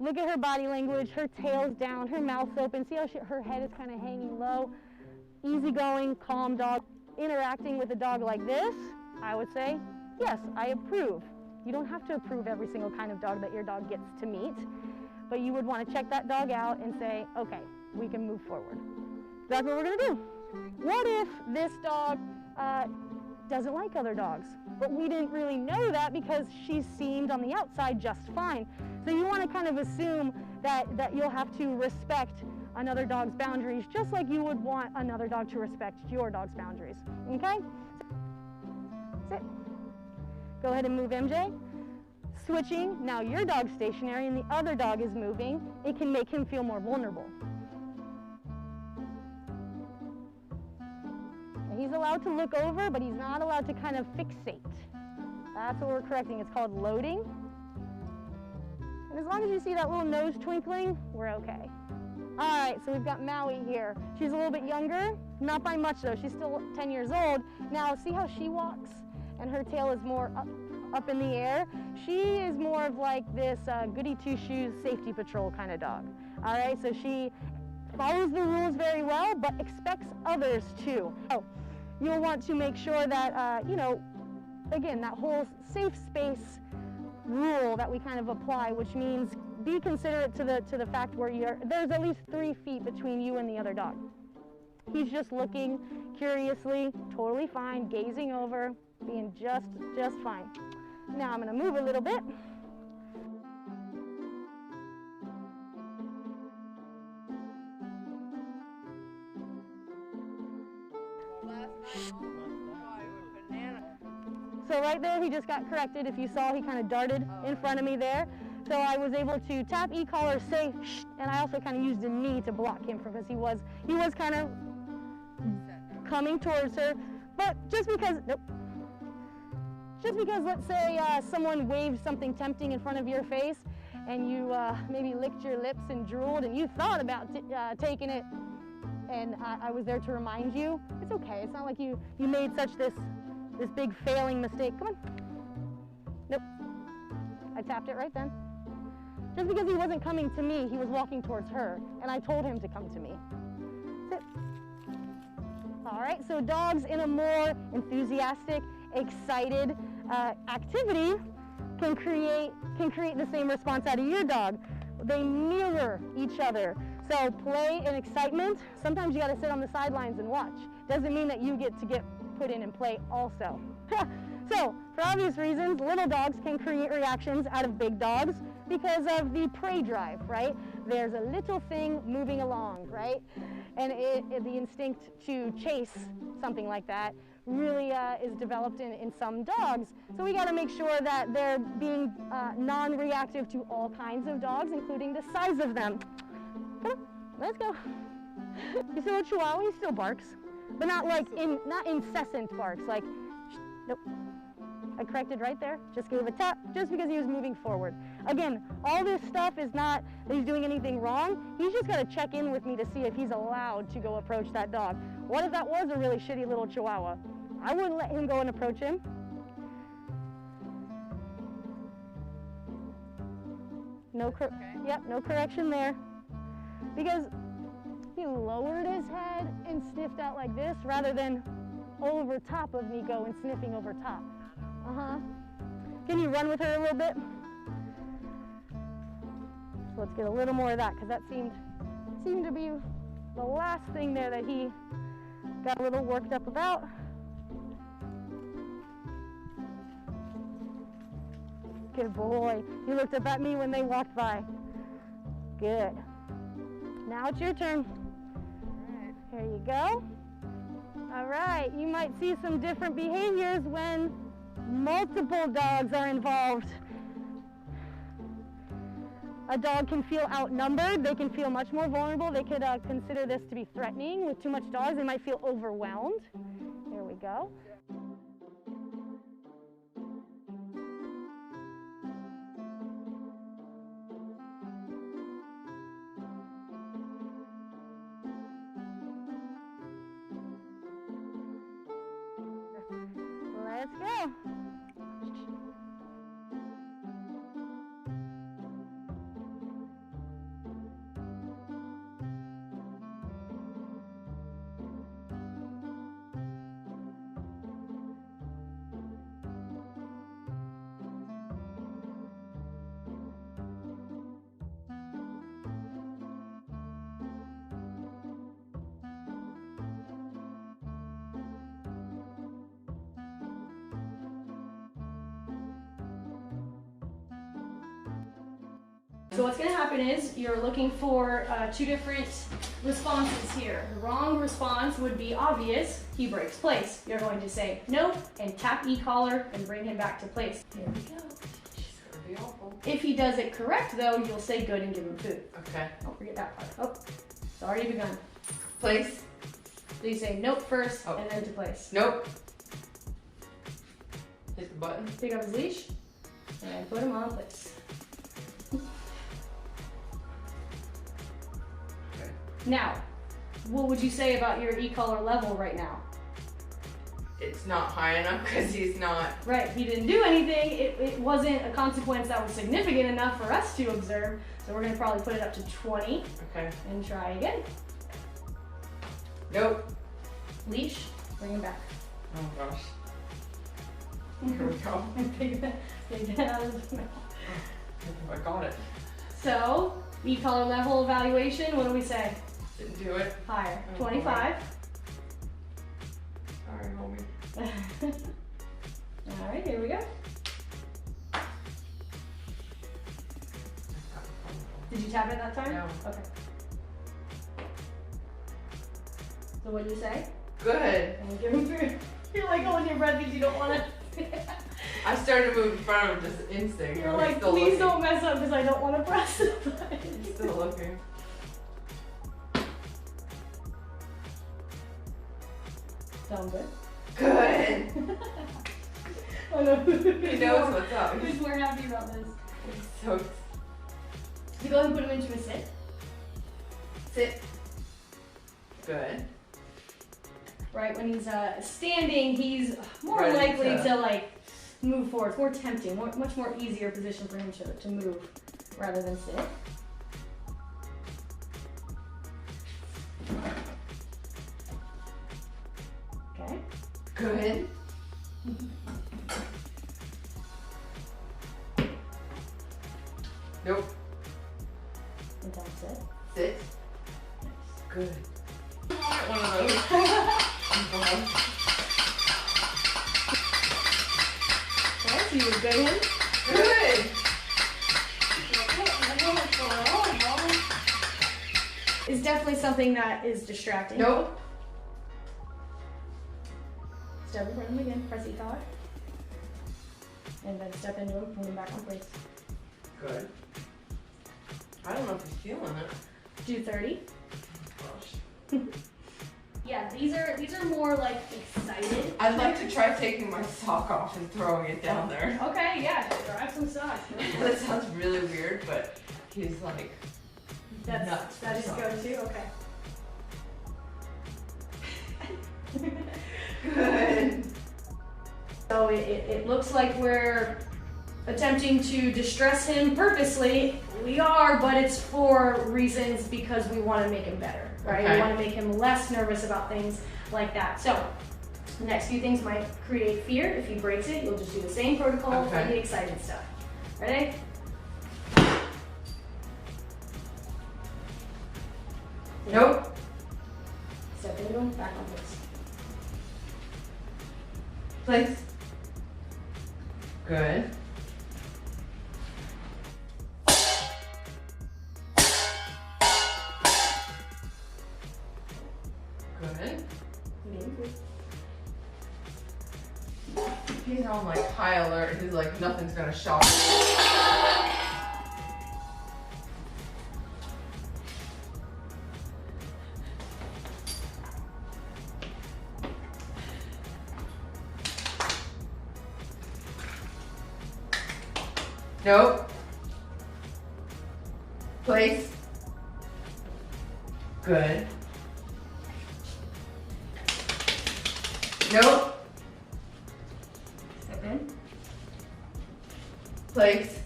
Look at her body language. Her tail's down, her mouth's open. See how her head is kind of hanging low? Easygoing, calm dog. Interacting with a dog like this, I would say, yes, I approve. You don't have to approve every single kind of dog that your dog gets to meet, but you would want to check that dog out and say, okay, we can move forward. That's what we're going to do. What if this dog doesn't like other dogs? But we didn't really know that because she seemed on the outside just fine. So you want to kind of assume that you'll have to respect another dog's boundaries just like you would want another dog to respect your dog's boundaries. Okay? Sit. Go ahead and move MJ. Switching, now your dog's stationary and the other dog is moving. It can make him feel more vulnerable. He's allowed to look over, but he's not allowed to kind of fixate. That's what we're correcting. It's called loading. And as long as you see that little nose twinkling, we're okay. All right, so we've got Maui here. She's a little bit younger, not by much though. She's still 10 years old. Now, see how she walks? And her tail is more up in the air. She is more of like this goody two-shoes safety patrol kind of dog. All right, so she follows the rules very well, but expects others too. So you'll want to make sure that, you know, again, that whole safe space rule that we kind of apply, which means be considerate to the fact where there's at least 3 feet between you and the other dog. He's just looking curiously, totally fine, gazing over, being just fine. Now I'm going to move a little bit. So right there, he just got corrected. If you saw, he kind of darted in front of me there. So I was able to tap e-collar, say shh, and I also kind of used a knee to block him because he was kind of coming towards her. But just because, nope. Just because, let's say someone waved something tempting in front of your face and you maybe licked your lips and drooled and you thought about taking it and I was there to remind you, it's okay. It's not like you made such this big failing mistake. Come on. Nope. I tapped it right then. Just because he wasn't coming to me, he was walking towards her, and I told him to come to me. Sit. All right, so dogs in a more enthusiastic, excited activity can create the same response out of your dog. They mirror each other. So play and excitement, sometimes you got to sit on the sidelines and watch. Doesn't mean that you get put in and play also. So, for obvious reasons, little dogs can create reactions out of big dogs because of the prey drive, right? There's a little thing moving along, right? And the instinct to chase something like that really is developed in some dogs. So we got to make sure that they're being non-reactive to all kinds of dogs, including the size of them. Come on, let's go. You see little Chihuahua, he still barks, but not like not incessant barks, like, nope. I corrected right there, just gave a tap, just because he was moving forward. Again, all this stuff is not that he's doing anything wrong. He's just got to check in with me to see if he's allowed to go approach that dog. What if that was a really shitty little Chihuahua? I wouldn't let him go and approach him. No, yep, no correction there. Because he lowered his head and sniffed out like this rather than over top of me go and sniffing over top. Can you run with her a little bit? So let's get a little more of that, because that seemed to be the last thing there that he got a little worked up about. Good boy. He looked up at me when they walked by. Good. Now it's your turn. Here you go. All right, you might see some different behaviors when multiple dogs are involved. A dog can feel outnumbered. They can feel much more vulnerable. They could consider this to be threatening. With too much dogs, they might feel overwhelmed. Here we go. Let's go. So what's going to happen is you're looking for two different responses here. The wrong response would be obvious. He breaks place. You're going to say nope and tap e-collar and bring him back to place. Here we go. Be awful. If he does it correct though, you'll say good and give him food. Okay. Don't forget that part. Oh, it's already begun. Place. So you say nope first and then to place. Nope. Hit the button. Pick up his leash and put him on place. Okay. Now, what would you say about your e-collar level right now? It's not high enough because he's not. Right, he didn't do anything. It wasn't a consequence that was significant enough for us to observe. So we're going to probably put it up to 20. Okay. And try again. Nope. Leash, bring him back. Oh gosh. Here we go. Take that out of his mouth. I got it. So, e-collar level evaluation, what do we say? Didn't do it. Higher. Oh, 25. Sorry, homie. All right, here we go. Did you tap it that time? No. Okay. So what do you say? Good. And give him food. You're like holding your breath because you don't want to. I started to move in front of him just instinct. You're like, please don't mess up because I don't want to press the button. He's still looking. Sound good? Good. Oh no. He knows what's up. Who's more happy about this? He's so. So go ahead and put him into a sit. Sit. Good. Right, when he's standing, he's more Ready likely to to like move forward. It's more tempting, much more easier position for him to move rather than sit. Okay. Good. Nope. And don't sit. Sit. Good. One of those. Okay, so you would go him. Good. It's definitely something that is distracting. Nope. Step in front of him again, press E-collar. And then step into him, bring him back on place. Good. I don't know if he's feeling it. Do 30. Gosh. Yeah, these are more like excited. I'd like to try taking my sock off and throwing it down there. Okay, yeah, grab some socks. That sounds really weird, but he's like nuts. That is go-to. Okay. Good. So it looks like we're attempting to distress him purposely. We are, but it's for reasons because we want to make him better, right? Okay. We want to make him less nervous about things like that. So the next few things might create fear. If he breaks it, you'll just do the same protocol for the excited stuff. Ready? Nope. Step into him, back on place. Place. Good. Good. He's on like high alert. He's like, nothing's gonna shock me. Nope. Place. Good. Nope. Step in. Place.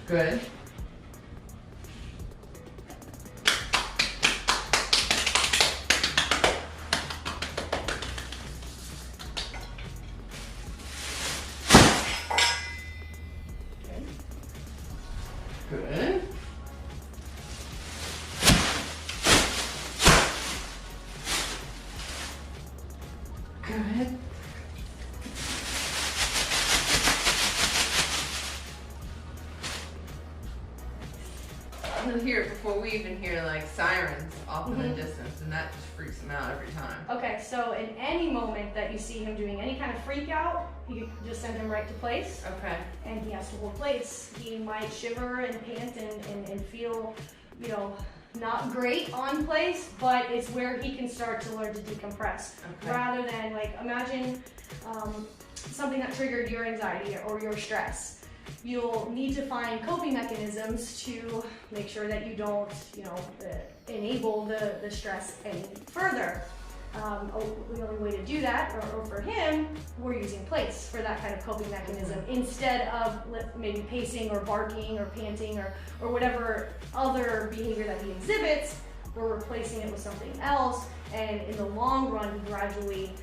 Good. Good. Good. Here, before we even hear like sirens off in the distance, and that just freaks him out every time. Okay, so in any moment that you see him doing any kind of freak out, you can just send him right to place. Okay. And he has to hold place. He might shiver and pant and feel, you know, not great on place, but it's where he can start to learn to decompress. Okay. Rather than, like, imagine something that triggered your anxiety or your stress. You'll need to find coping mechanisms to make sure that you don't, you know, enable the stress any further. The only way to do that, or for him, we're using place for that kind of coping mechanism instead of maybe pacing or barking or panting or whatever other behavior that he exhibits. We're replacing it with something else, and in the long run, he gradually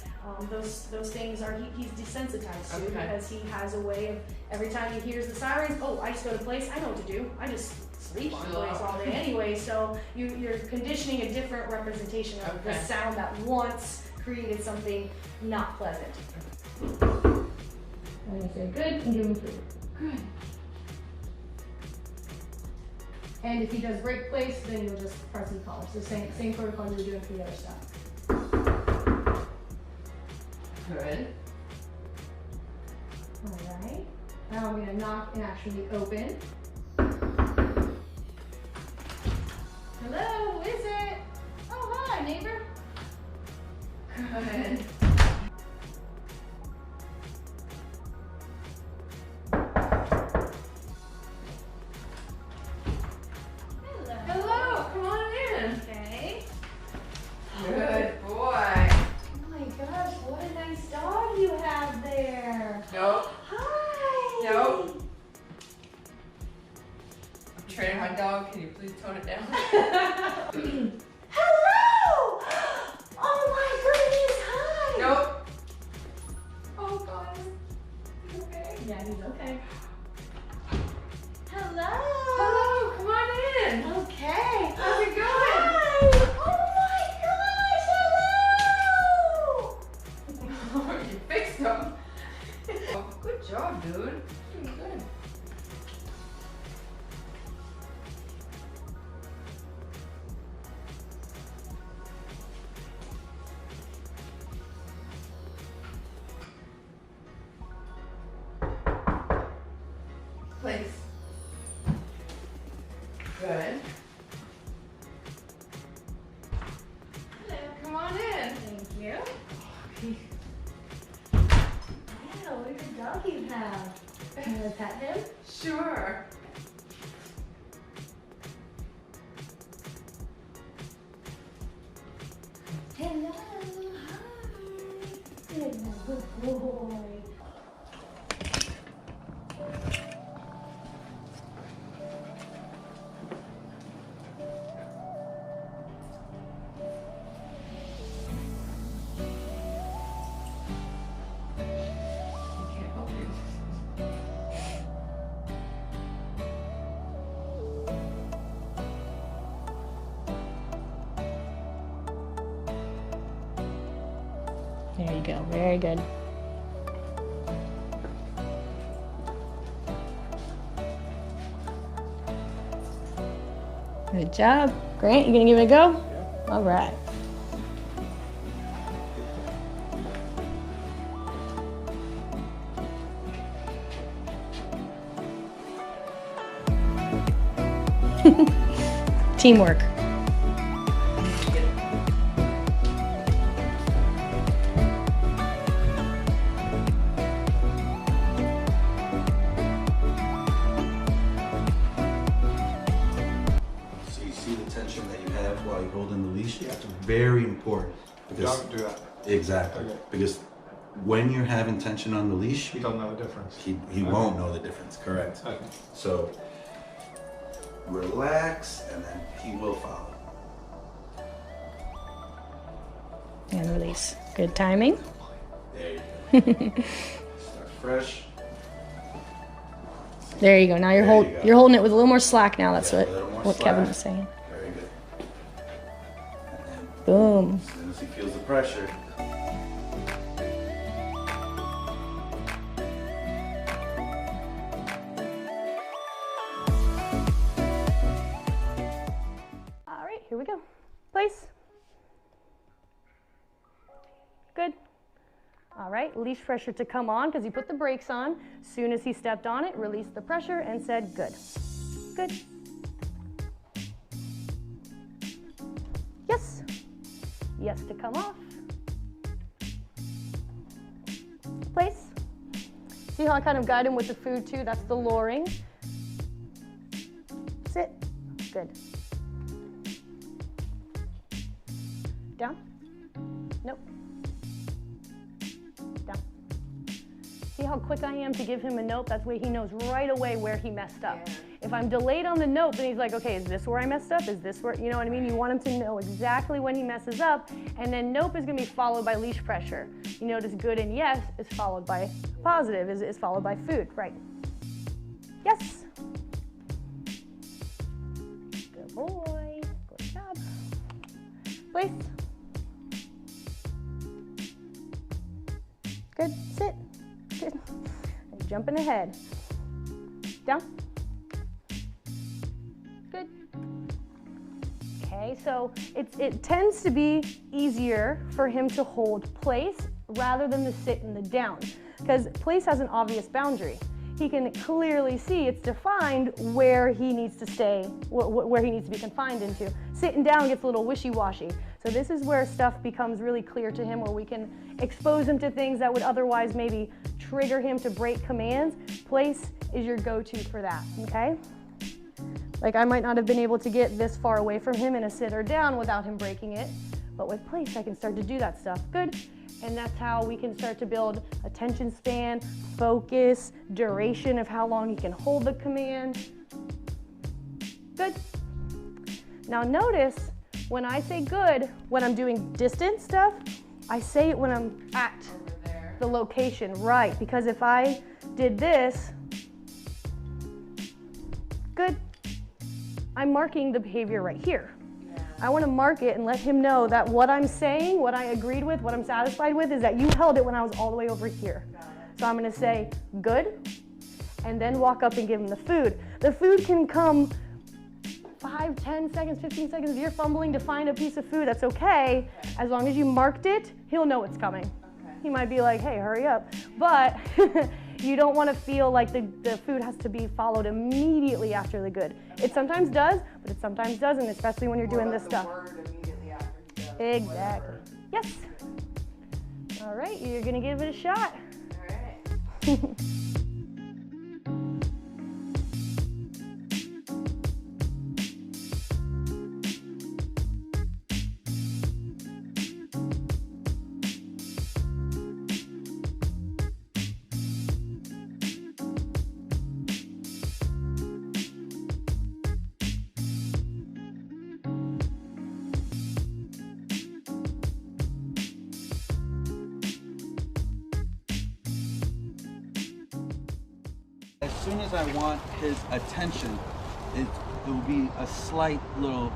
those things are he's desensitized to because he has a way of every time he hears the sirens, oh, I just go to place, I know what to do. I just sleep on place all day anyway. So you're conditioning a different representation of the sound that once created something not pleasant. And you say good and give him food. Good. And if he does break place, then you'll just press and collar. So same protocol you were doing for the other stuff. Good. All right. Now I'm going to knock and actually open. Hello, who is it? Oh, hi, neighbor. Good. Hello, come on in. Okay. Good boy. Oh my gosh, what a nice dog you have there. Nope. Hi. Nope. I'm training my dog. Can you please tone it down? Hello! Oh my goodness, hi! Nope. Oh God. You okay? Yeah, he's okay. Hello! Hello, come on in. Okay. How's it going? Hi! Oh my gosh, hello! You fixed him. Oh, good job, dude. Doing good. Place. Good. Hello, come on in. Thank you. Wow, what a good dog you have. Can I pet him? Sure. Hello, hi. Good boy. Can't help you. There you go, very good. Good job. Grant, you gonna give it a go? Yeah. All right. Teamwork. So you see the tension that you have while you're holding the leash? It's very important. Because, Don't do that. exactly. Okay. Because when you're having tension on the leash, You don't know the difference. he won't know the difference, correct? Okay. So relax and then he will follow. And release. Good timing. There you go. Start fresh. There you go. Now There you go. you're holding it with a little more slack now. That's Yeah, a little more what Kevin slack. was saying. Very good. And then Boom. as soon as he feels the pressure, we go. Place. Good. All right, leash pressure to come on because you put the brakes on. As soon as he stepped on it, released the pressure and said good. Good. Yes. Yes to come off. Place. See how I kind of guide him with the food too? That's the luring. Sit. Good. Down. Nope. Down. See how quick I am to give him a nope? That's where he knows right away where he messed up. Yeah. If I'm delayed on the nope, then he's like, okay, is this where I messed up? Is this where, you know what I mean? You want him to know exactly when he messes up, and then nope is gonna be followed by leash pressure. You notice good and yes is followed by positive, is followed by food, right? Yes. Good boy, good job. Place. Good, sit, good. And jumping ahead. Down. Good. Okay, so it tends to be easier for him to hold place rather than the sit and the down, because place has an obvious boundary. He can clearly see it's defined where he needs to stay, where he needs to be confined into. Sitting down gets a little wishy-washy. So this is where stuff becomes really clear to him, where we can expose him to things that would otherwise maybe trigger him to break commands. Place is your go-to for that, okay? Like I might not have been able to get this far away from him in a sit or down without him breaking it, but with place I can start to do that stuff. Good. And that's how we can start to build attention span, focus, duration of how long he can hold the command. Good. Now notice when I say good, when I'm doing distance stuff, I say it when I'm at the location, right? Because if I did this, good, I'm marking the behavior right here. I want to mark it and let him know that what I'm saying, what I agreed with, what I'm satisfied with is that you held it when I was all the way over here. So I'm going to say good and then walk up and give him the food. The food can come 5, 10 seconds, 15 seconds. If you're fumbling to find a piece of food, that's okay. As long as you marked it, he'll know it's coming. He might be like, hey, hurry up. But you don't want to feel like the food has to be followed immediately after the good. It sometimes does, but it sometimes doesn't, especially when you're doing this stuff. Exactly. Yes. All right, you're going to give it a shot. All right. As soon as I want his attention, it will be a slight little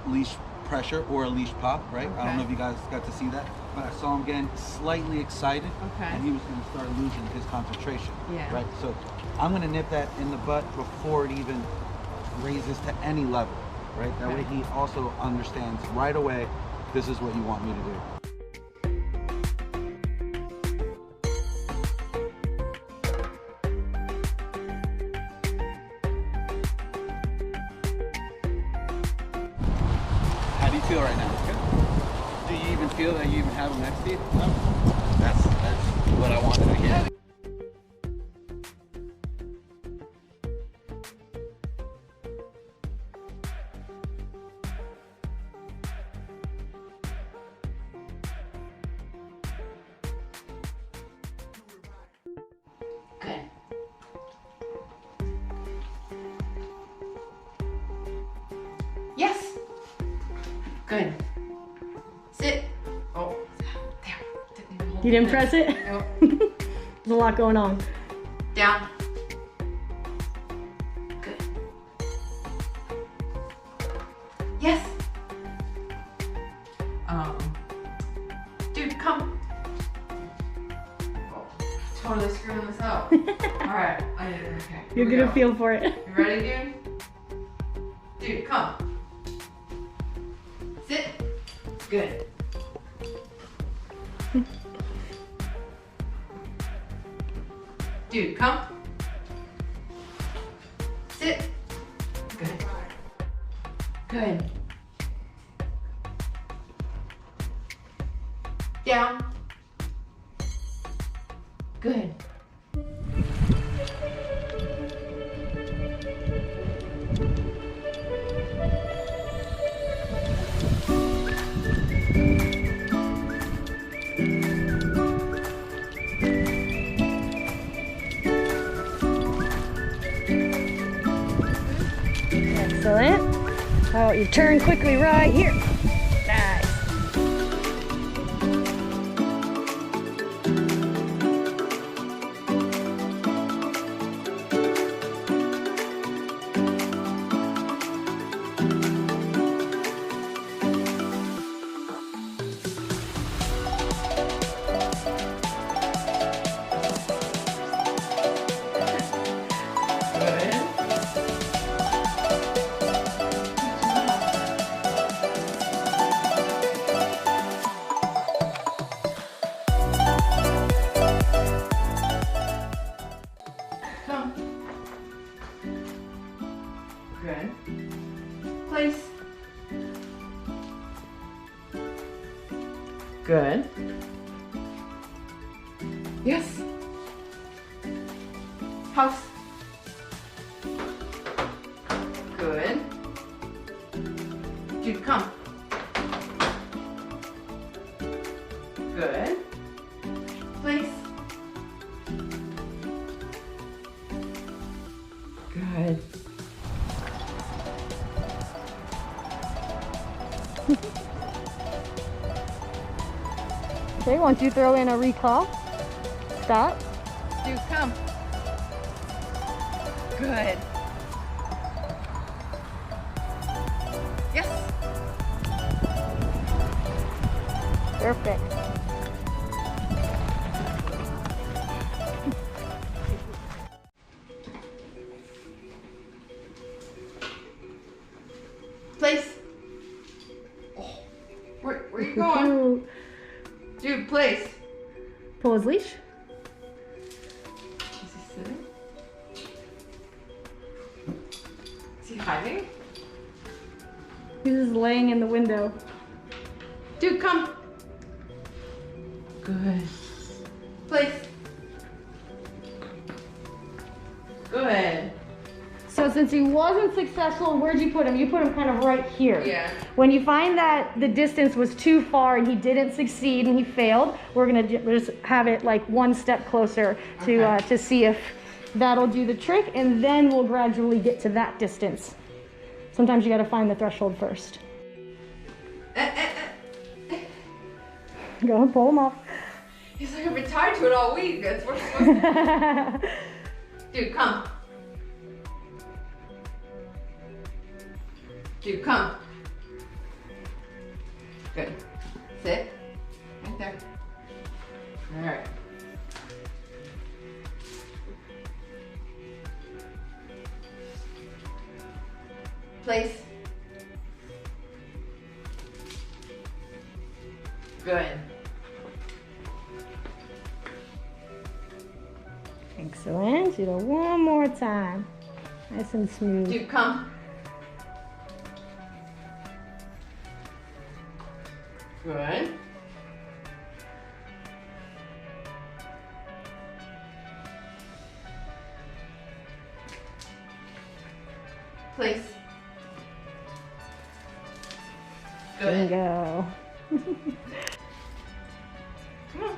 leash pressure or a leash pop, right? Okay. I don't know if you guys got to see that, but I saw him getting slightly excited, Okay. and he was going to start losing his concentration, Yeah. right? So I'm going to nip that in the butt before it even raises to any level, right? That way he also understands right away, this is what you want me to do. How do you feel right now? Good. Do you even feel that you even have him next to you? No. That's what I wanted to hear. Good. Yes. Good. Sit. Oh, there. Didn't even hold You didn't it. press it? Nope. There's a lot going on. Down. Good. Yes. Dude, come. Oh, totally screwing this up. All right. I did it. Okay. You're Here we gonna go. feel for it. You ready, dude? Dude, come. Sit. Good. Dude, come. Sit. Good. Good. Down. Good. Excellent. How about you turn quickly right here? Nice. Come. Good. Place. Good. Yes. House. Good. Dude, come. Good. Place. Good. Okay, once you throw in a recall, stop. Dude, come. Good. Yes. Perfect. Place. Oh, where are you going? Dude, place. Pull his leash. Is he sitting? Is he hiding? He's just laying in the window. Dude, come. Good. Place. Good. So since he wasn't successful, where'd you put him? You put him kind of right here. Yeah. When you find that the distance was too far and he didn't succeed and he failed, we're gonna just have it like one step closer to see if that'll do the trick, and then we'll gradually get to that distance. Sometimes you gotta find the threshold first. Go and pull him off. He's like, I've been tied to it all week. That's what we're supposed to do. Dude, come. Dude, come. Good. Sit. Right there. Alright. Place. Good. Excellent. Do it one more time. Nice and smooth. Dude, come. Good. Place. Good. Bingo. Come on.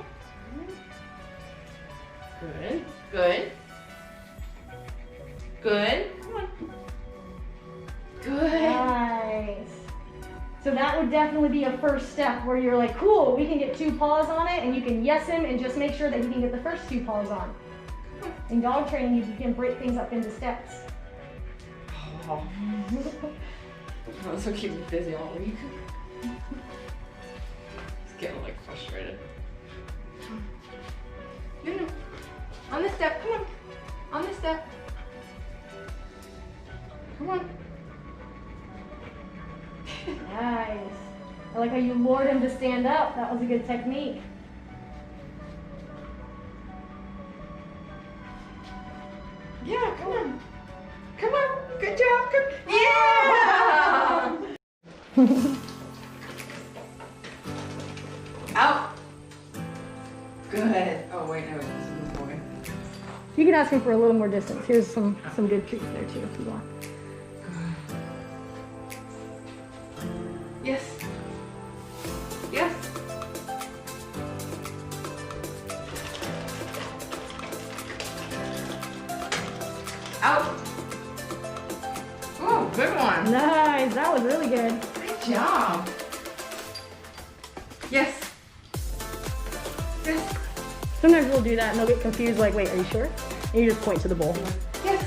Good. Good. Good. Come on. Good. Nice. So that would definitely be a first step where you're like, cool, we can get 2 paws on it, and you can yes him and just make sure that he can get the first 2 paws on. In dog training, you can break things up into steps. Oh. This will keep me busy all week. It's getting like frustrated. No. On this step, come on. On this step. Come on. Nice. I like how you lured him to stand up. That was a good technique. Yeah, come on. Come on. Good job. Come. Yeah! Out. Good. Oh, wait, no, this is this boy. You can ask him for a little more distance. Here's some good treats there too if you want. Yes. Yes. Out. Oh, good one. Nice, that was really good. Good job. Yes. Yes. Sometimes we'll do that and they'll get confused like, wait, are you sure? And you just point to the bowl. Yes.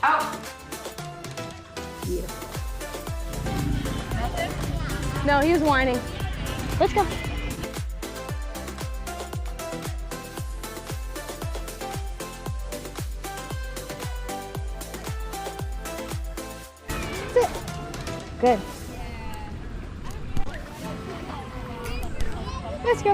Out. Yeah. No, he was whining. Let's go. Sit. Good. Let's go.